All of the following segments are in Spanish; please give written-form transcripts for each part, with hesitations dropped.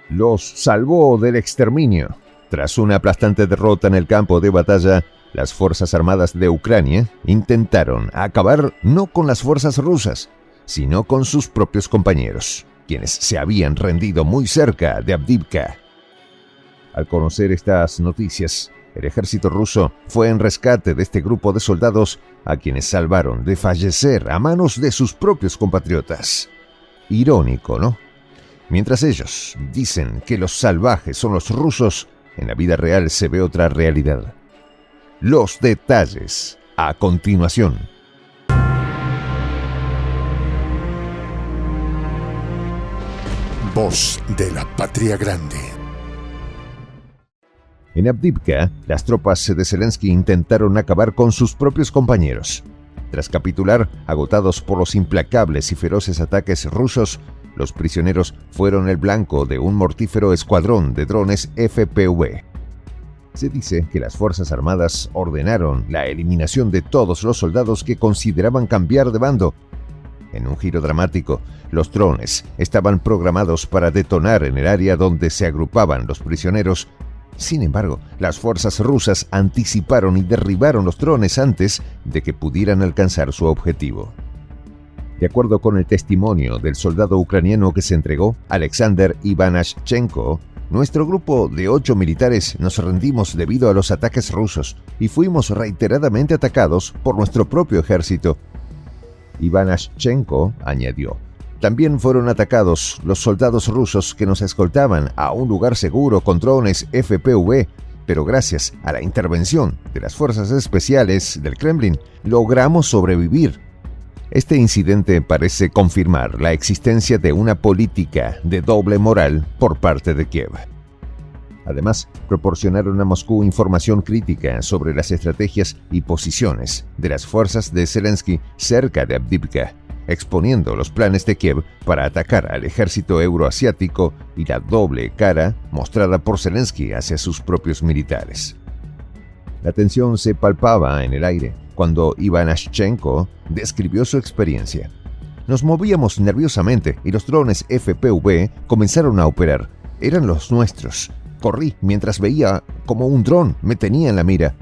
los salvó del exterminio. Tras una aplastante derrota en el campo de batalla, las Fuerzas Armadas de Ucrania intentaron acabar no con las fuerzas rusas, sino con sus propios compañeros, quienes se habían rendido muy cerca de Avdiivka. Al conocer estas noticias, el ejército ruso fue en rescate de este grupo de soldados a quienes salvaron de fallecer a manos de sus propios compatriotas. Irónico, ¿no? Mientras ellos dicen que los salvajes son los rusos, en la vida real se ve otra realidad. Los detalles a continuación. Voz de la Patria Grande. En Avdiivka, las tropas de Zelensky intentaron acabar con sus propios compañeros. Tras capitular, agotados por los implacables y feroces ataques rusos, los prisioneros fueron el blanco de un mortífero escuadrón de drones FPV. Se dice que las Fuerzas Armadas ordenaron la eliminación de todos los soldados que consideraban cambiar de bando. En un giro dramático, los drones estaban programados para detonar en el área donde se agrupaban los prisioneros. Sin embargo, las fuerzas rusas anticiparon y derribaron los drones antes de que pudieran alcanzar su objetivo. De acuerdo con el testimonio del soldado ucraniano que se entregó, Alexander Ivanashchenko, nuestro grupo de 8 militares nos rendimos debido a los ataques rusos y fuimos reiteradamente atacados por nuestro propio ejército. Ivanashchenko añadió: también fueron atacados los soldados rusos que nos escoltaban a un lugar seguro con drones FPV, pero gracias a la intervención de las fuerzas especiales del Kremlin logramos sobrevivir. Este incidente parece confirmar la existencia de una política de doble moral por parte de Kiev. Además, proporcionaron a Moscú información crítica sobre las estrategias y posiciones de las fuerzas de Zelensky cerca de Avdiivka, exponiendo los planes de Kiev para atacar al ejército euroasiático y la doble cara mostrada por Zelensky hacia sus propios militares. La tensión se palpaba en el aire cuando Ivanashchenko describió su experiencia. Nos movíamos nerviosamente y los drones FPV comenzaron a operar. Eran los nuestros. Corrí mientras veía como un dron me tenía en la mira.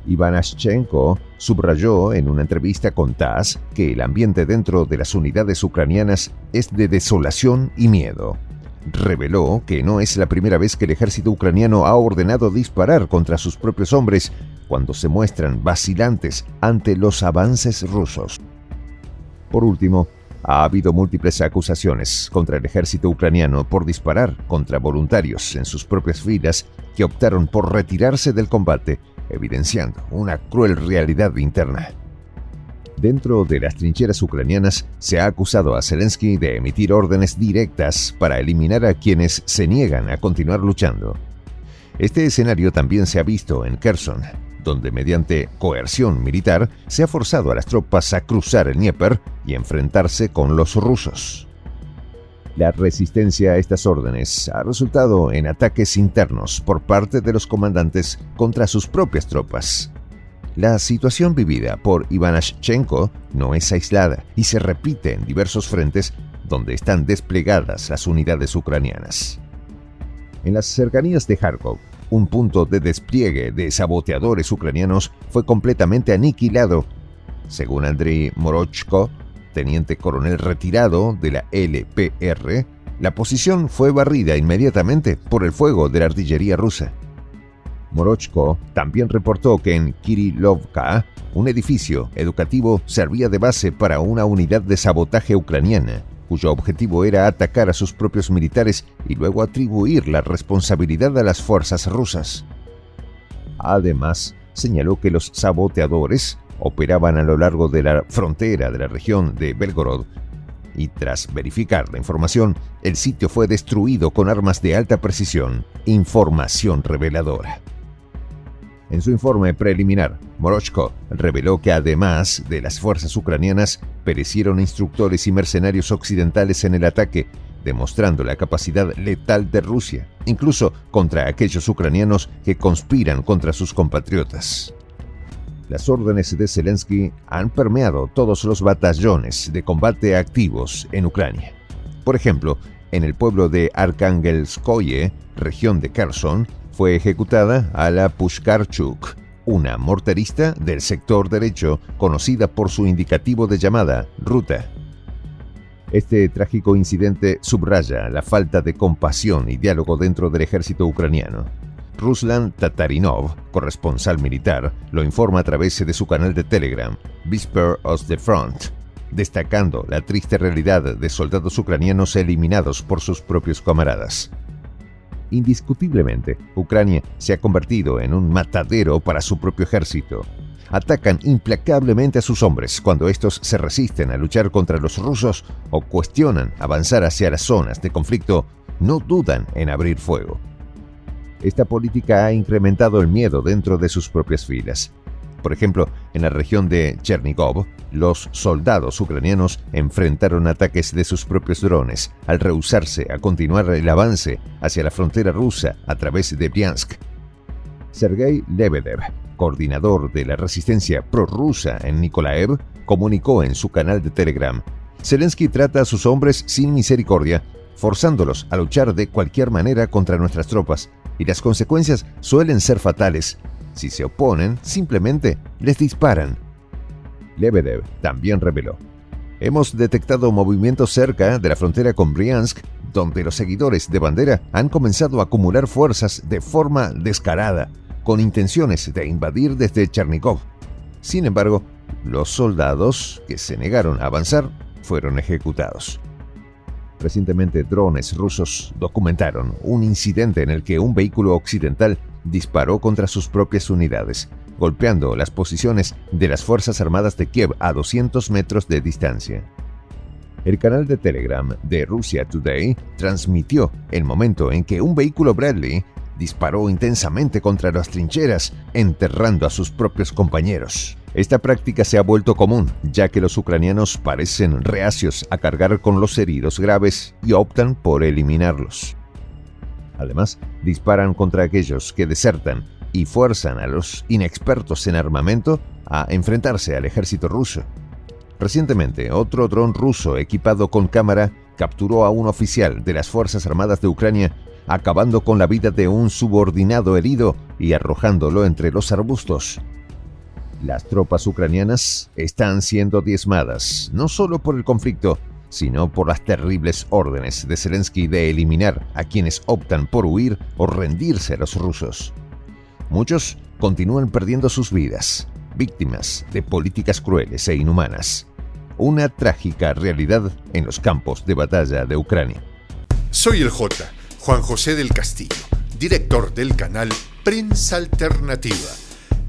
Ivanashchenko subrayó en una entrevista con TASS que el ambiente dentro de las unidades ucranianas es de desolación y miedo. Reveló que no es la primera vez que el ejército ucraniano ha ordenado disparar contra sus propios hombres cuando se muestran vacilantes ante los avances rusos. Por último, ha habido múltiples acusaciones contra el ejército ucraniano por disparar contra voluntarios en sus propias filas que optaron por retirarse del combate, evidenciando una cruel realidad interna. Dentro de las trincheras ucranianas se ha acusado a Zelensky de emitir órdenes directas para eliminar a quienes se niegan a continuar luchando. Este escenario también se ha visto en Kherson, donde mediante coerción militar se ha forzado a las tropas a cruzar el Dnieper y enfrentarse con los rusos. La resistencia a estas órdenes ha resultado en ataques internos por parte de los comandantes contra sus propias tropas. La situación vivida por Ivanashchenko no es aislada y se repite en diversos frentes donde están desplegadas las unidades ucranianas. En las cercanías de Kharkov, un punto de despliegue de saboteadores ucranianos fue completamente aniquilado. Según Andriy Morochko, teniente coronel retirado de la LPR, la posición fue barrida inmediatamente por el fuego de la artillería rusa. Morochko también reportó que en Kirilovka, un edificio educativo servía de base para una unidad de sabotaje ucraniana, cuyo objetivo era atacar a sus propios militares y luego atribuir la responsabilidad a las fuerzas rusas. Además, señaló que los saboteadores operaban a lo largo de la frontera de la región de Belgorod y tras verificar la información, el sitio fue destruido con armas de alta precisión, información reveladora. En su informe preliminar, Morochko reveló que además de las fuerzas ucranianas, perecieron instructores y mercenarios occidentales en el ataque, demostrando la capacidad letal de Rusia, incluso contra aquellos ucranianos que conspiran contra sus compatriotas. Las órdenes de Zelensky han permeado todos los batallones de combate activos en Ucrania. Por ejemplo, en el pueblo de Arkangelskoye, región de Kherson, fue ejecutada Alla Pushkarchuk, una morterista del sector derecho conocida por su indicativo de llamada Ruta. Este trágico incidente subraya la falta de compasión y diálogo dentro del ejército ucraniano. Ruslan Tatarinov, corresponsal militar, lo informa a través de su canal de Telegram, Whisper of the Front, destacando la triste realidad de soldados ucranianos eliminados por sus propios camaradas. Indiscutiblemente, Ucrania se ha convertido en un matadero para su propio ejército. Atacan implacablemente a sus hombres cuando estos se resisten a luchar contra los rusos o cuestionan avanzar hacia las zonas de conflicto, no dudan en abrir fuego. Esta política ha incrementado el miedo dentro de sus propias filas. Por ejemplo, en la región de Chernigov, los soldados ucranianos enfrentaron ataques de sus propios drones al rehusarse a continuar el avance hacia la frontera rusa a través de Briansk. Sergei Lebedev, coordinador de la resistencia prorrusa en Nikolaev, comunicó en su canal de Telegram: Zelensky trata a sus hombres sin misericordia, forzándolos a luchar de cualquier manera contra nuestras tropas, y las consecuencias suelen ser fatales. Si se oponen, simplemente les disparan. Lebedev también reveló: hemos detectado movimientos cerca de la frontera con Briansk, donde los seguidores de Bandera han comenzado a acumular fuerzas de forma descarada, con intenciones de invadir desde Chernigov. Sin embargo, los soldados que se negaron a avanzar fueron ejecutados. Recientemente, drones rusos documentaron un incidente en el que un vehículo occidental disparó contra sus propias unidades, golpeando las posiciones de las Fuerzas Armadas de Kiev a 200 metros de distancia. El canal de Telegram de Russia Today transmitió el momento en que un vehículo Bradley disparó intensamente contra las trincheras, enterrando a sus propios compañeros. Esta práctica se ha vuelto común, ya que los ucranianos parecen reacios a cargar con los heridos graves y optan por eliminarlos. Además, disparan contra aquellos que desertan y fuerzan a los inexpertos en armamento a enfrentarse al ejército ruso. Recientemente, otro dron ruso equipado con cámara capturó a un oficial de las Fuerzas Armadas de Ucrania, acabando con la vida de un subordinado herido y arrojándolo entre los arbustos. Las tropas ucranianas están siendo diezmadas, no solo por el conflicto, sino por las terribles órdenes de Zelensky de eliminar a quienes optan por huir o rendirse a los rusos. Muchos continúan perdiendo sus vidas, víctimas de políticas crueles e inhumanas. Una trágica realidad en los campos de batalla de Ucrania. Soy el J, Juan José del Castillo, director del canal Prensa Alternativa.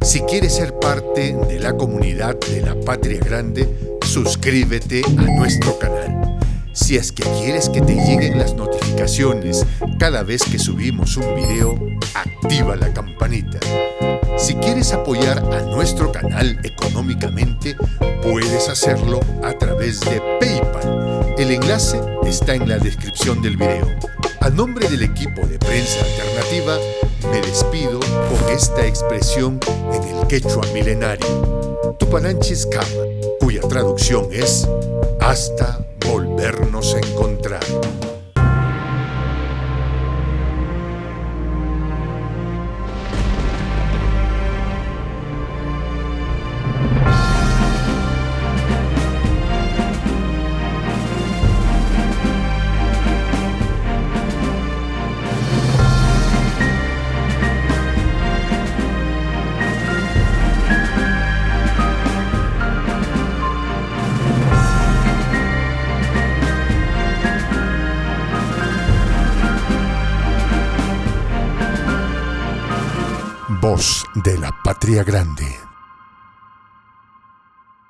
Si quieres ser parte de la comunidad de la Patria Grande, suscríbete a nuestro canal. Si es que quieres que te lleguen las notificaciones cada vez que subimos un video, activa la campanita. Si quieres apoyar a nuestro canal económicamente, puedes hacerlo a través de PayPal. El enlace está en la descripción del video. A nombre del equipo de Prensa Alternativa, me despido con esta expresión en el quechua milenario, Tupananchis Kama, cuya traducción es hasta volvernos a encontrar. Voz de la Patria Grande.